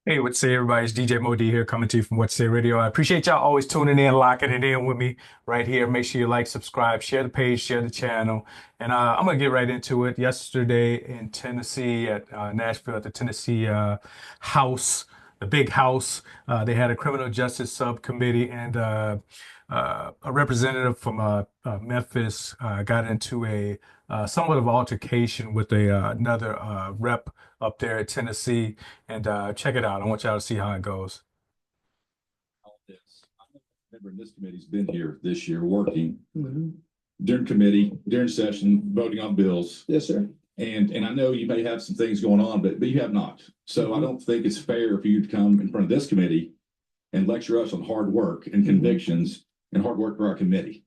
Hey, what's up, everybody? It's DJ Modi here coming to you from What Say Radio. I appreciate y'all always tuning in, locking it in with me right here. Make sure you like, subscribe, share the page, share the channel. And I'm going to get right into it. Yesterday in Tennessee at Nashville at the Tennessee House, the big house, they had a criminal justice subcommittee and a representative from Memphis got into a somewhat of altercation with another rep up there at Tennessee. And check it out. I want y'all to see how it goes. All this. I'm a member in this committee's been here this year working during committee, during session, voting on bills. Yes, sir. And I know you may have some things going on, but you have not. So I don't think it's fair for you to come in front of this committee and lecture us on hard work and convictions and hard work for our committee.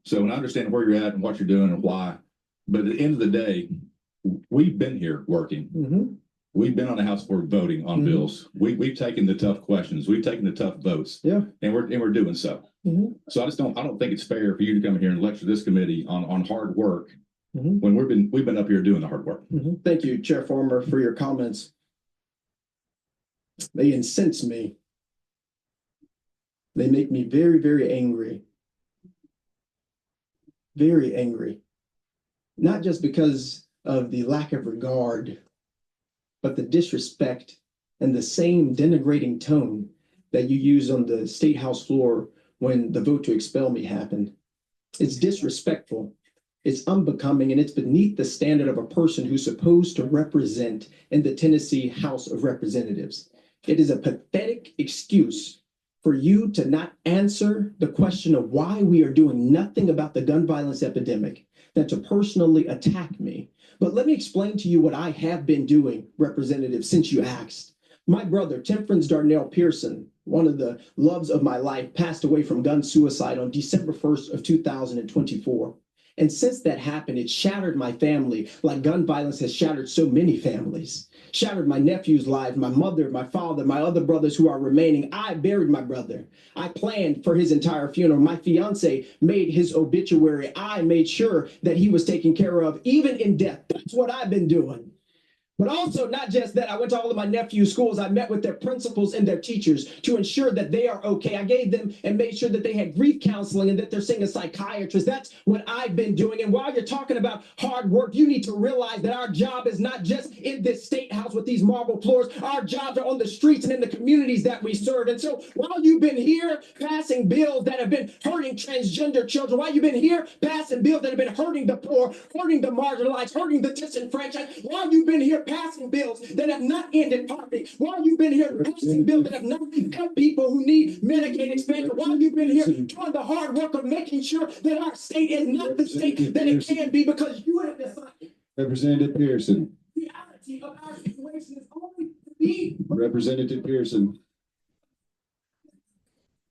So and I understand where you're at and what you're doing and why. But at the end of the day, we've been here working. We've been on the House floor voting on bills. We've taken the tough questions. We've taken the tough votes. Yeah. And we're doing so. So I don't think it's fair for you to come in here and lecture this committee on hard work when we've been up here doing the hard work. Thank you, Chair Farmer, for your comments. They incense me. They make me very, very angry. Very angry. Not just because of the lack of regard, but the disrespect and the same denigrating tone that you used on the State House floor when the vote to expel me happened. It's disrespectful, it's unbecoming, and it's beneath the standard of a person who's supposed to represent in the Tennessee House of Representatives. It is a pathetic excuse for you to not answer the question of why we are doing nothing about the gun violence epidemic, than to personally attack me. But let me explain to you what I have been doing, Representative, since you asked. My brother, Temperance Darnell Pearson, one of the loves of my life, passed away from gun suicide on December 1st of 2024. And since that happened, it shattered my family like gun violence has shattered so many families. Shattered my nephew's lives, my mother, my father, my other brothers who are remaining. I buried my brother. I planned for his entire funeral. My fiance made his obituary. I made sure that he was taken care of, even in death. That's what I've been doing. But also, not just that, I went to all of my nephew's schools. I met with their principals and their teachers to ensure that they are okay. I gave them and made sure that they had grief counseling and that they're seeing a psychiatrist. That's what I've been doing. And while you're talking about hard work, you need to realize that our job is not just in this state house with these marble floors. Our jobs are on the streets and in the communities that we serve. And so while you've been here passing bills that have been hurting transgender children, while you've been here passing bills that have been hurting the poor, hurting the marginalized, hurting the disenfranchised, while you've been here passing bills that have not ended poverty, while you've been here passing bills that have not helped people who need Medicaid expansion, while you've been here doing the hard work of making sure that our state is not the state that it can be, because you have decided Representative Pearson. the reality of our situation is only to be Representative Pearson.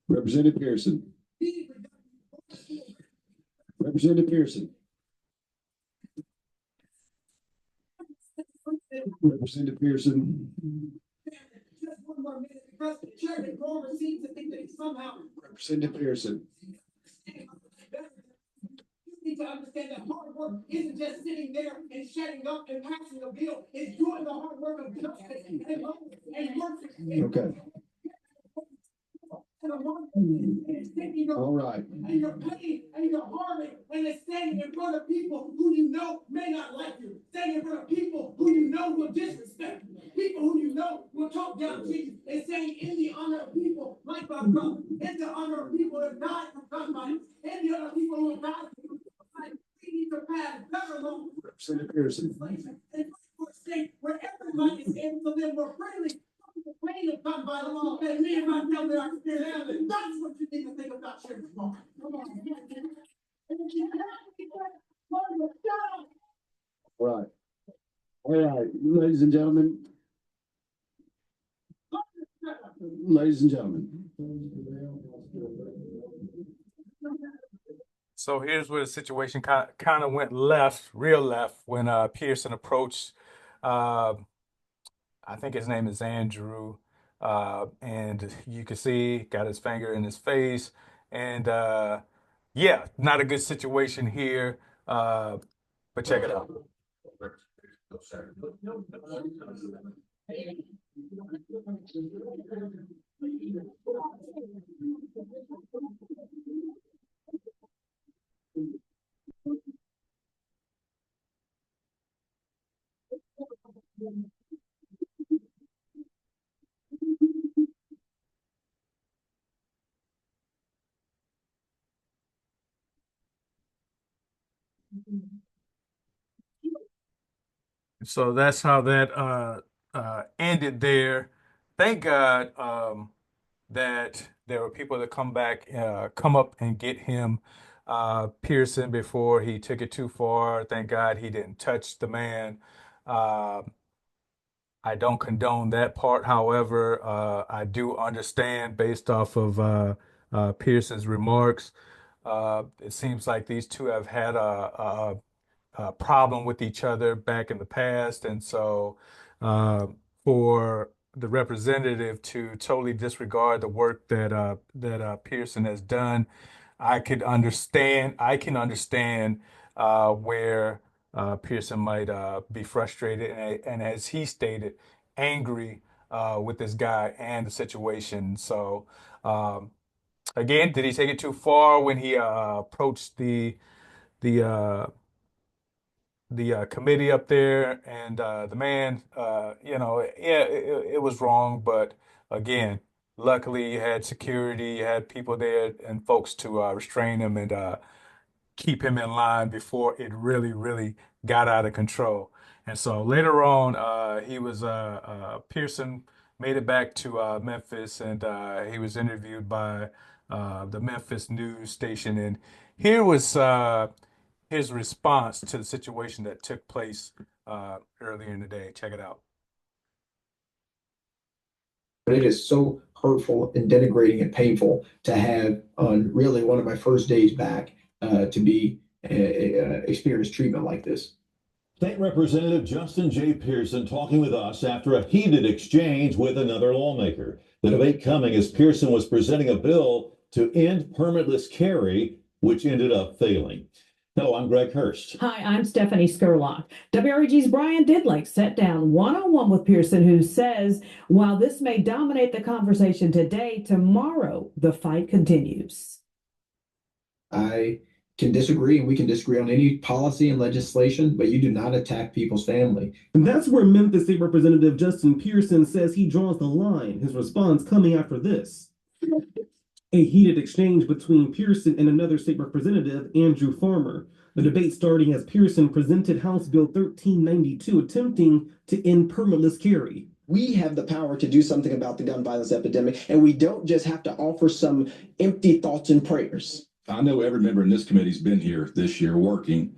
Representative Pearson. Representative Pearson. Representative Pearson. just one more minute, because Chairman Gomer seems to think that he somehow Representative Pearson. you need to understand that hard work isn't just sitting there and shutting up and passing a bill. It's doing the hard work of justice and working. Okay. All right. And you're paying and you're harming and it's standing in front of people who you know may not like you, standing in front of people who you know will disrespect you, people who you know will talk down to you, and saying in the honor of people like my brother, in the honor of people who have died from gun violence, in the honor of people who have died from we need to pass better laws. Representative Pearson. And for a state where everybody is able to live more freely. Complain of gun violence law, and me and my family are still having. That's what you need to think about, Sheriff Paul. Come on. Right. All right, ladies and gentlemen. Ladies and gentlemen. So here's where the situation kind of went left, real left, when Pearson approached. I think his name is Andrew, and you can see got his finger in his face, and yeah, not a good situation here. But check it out. So that's how that ended there. Thank God that there were people that come up and get him, Pearson, before he took it too far. Thank God he didn't touch the man. Uh, I don't condone that part. However, I do understand based off of Pearson's remarks. It seems like these two have had a problem with each other back in the past, and so uh, for the representative to totally disregard the work that Pearson has done, I could understand. I can understand where Pearson might be frustrated and, as he stated, angry with this guy and the situation. So, um, again, did he take it too far when he approached the uh, the committee up there and the man, yeah, it was wrong, but again, luckily you had security, you had people there and folks to restrain him and keep him in line before it really, really got out of control. And so later on, Pearson made it back to Memphis, and he was interviewed by the Memphis news station. And here was his response to the situation that took place earlier in the day. Check it out. But it is so hurtful and denigrating and painful to have on really one of my first days back to be experience treatment like this. State Representative Justin J. Pearson talking with us after a heated exchange with another lawmaker. The debate coming as Pearson was presenting a bill to end permitless carry, which ended up failing. Hello, I'm Greg Hurst. Hi, I'm Stephanie Skurlock. WREG's Brian Didlake sat down one-on-one with Pearson, who says while this may dominate the conversation today, tomorrow the fight continues. I can disagree, and we can disagree on any policy and legislation, but you do not attack people's family. And that's where Memphis State Representative Justin Pearson says he draws the line, his response coming after this. A heated exchange between Pearson and another state representative, Andrew Farmer. The debate starting as Pearson presented House Bill 1392, attempting to end permitless carry. We have the power to do something about the gun violence epidemic, and we don't just have to offer some empty thoughts and prayers. I know every member in this committee's been here this year working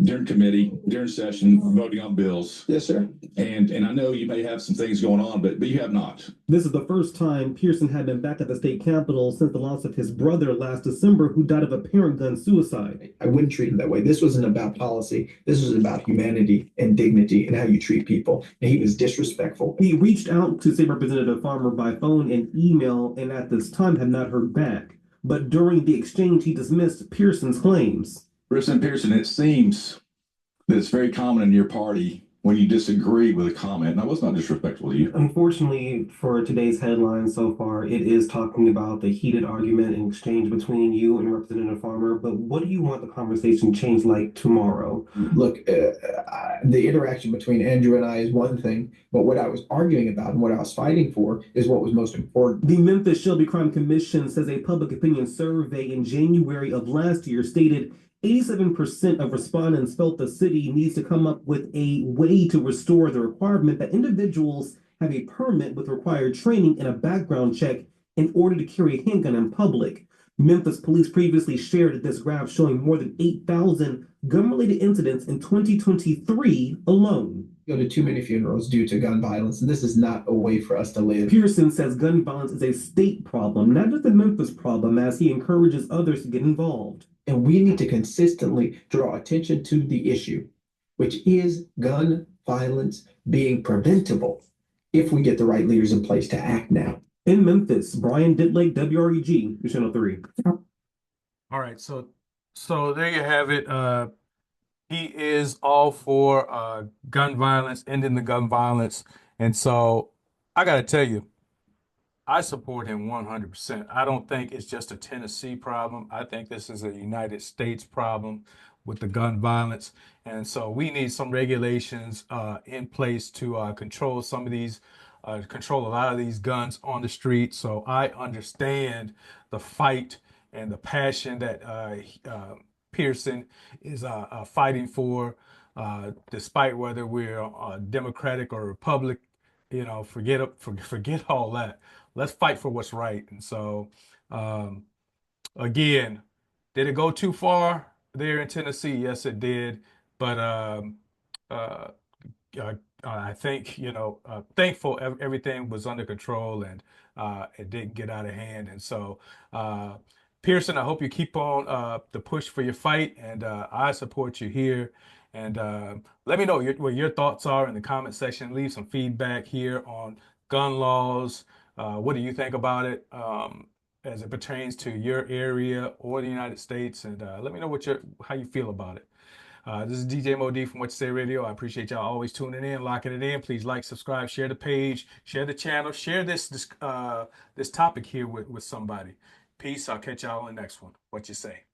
during committee, during session, voting on bills. Yes, sir. And I know you may have some things going on, but you have not. This is the first time Pearson had been back at the state capitol since the loss of his brother last December, who died of apparent gun suicide. I wouldn't treat him that way. This wasn't about policy. This was about humanity and dignity and how you treat people. And he was disrespectful. He reached out to State Representative Farmer by phone and email, and at this time have not heard back. But during the exchange, he dismissed Pearson's claims. Representative Pearson, it seems that it's very common in your party when you disagree with a comment. And I was not disrespectful to you. Unfortunately, for today's headline so far, it is talking about the heated argument and exchange between you and Representative Farmer. But what do you want the conversation changed like tomorrow? Look, the interaction between Andrew and I is one thing, but what I was arguing about and what I was fighting for is what was most important. The Memphis Shelby Crime Commission says a public opinion survey in January of last year stated 87% of respondents felt the city needs to come up with a way to restore the requirement that individuals have a permit with required training and a background check in order to carry a handgun in public. Memphis police previously shared this graph showing more than 8,000 gun-related incidents in 2023 alone. Go to too many funerals due to gun violence, and this is not a way for us to live. Pearson says gun violence is a state problem, not just a Memphis problem, as he encourages others to get involved. And we need to consistently draw attention to the issue, which is gun violence being preventable if we get the right leaders in place to act now. In Memphis, Brian Didlake, WREG, Channel 3. All right, so there you have it. He is all for gun violence, ending the gun violence, and so I got to tell you, I support him 100%. I don't think it's just a Tennessee problem. I think this is a United States problem with the gun violence. And so we need some regulations in place to control some of these, control a lot of these guns on the street. So I understand the fight and the passion that Pearson is fighting for, despite whether we're Democratic or Republic. You know, forget all that. Let's fight for what's right. And so, um, again, did it go too far there in Tennessee? Yes, it did. But uh, I think, thankful everything was under control and it didn't get out of hand. And so, uh, Pearson, I hope you keep on the push for your fight, and I support you here. And let me know what your thoughts are in the comment section. Leave some feedback here on gun laws. What do you think about it as it pertains to your area or the United States? And let me know how you feel about it. This is DJ Modi from What You Say Radio. I appreciate y'all always tuning in, locking it in. Please like, subscribe, share the page, share the channel, share this topic here with somebody. Peace. I'll catch y'all on the next one. What you say?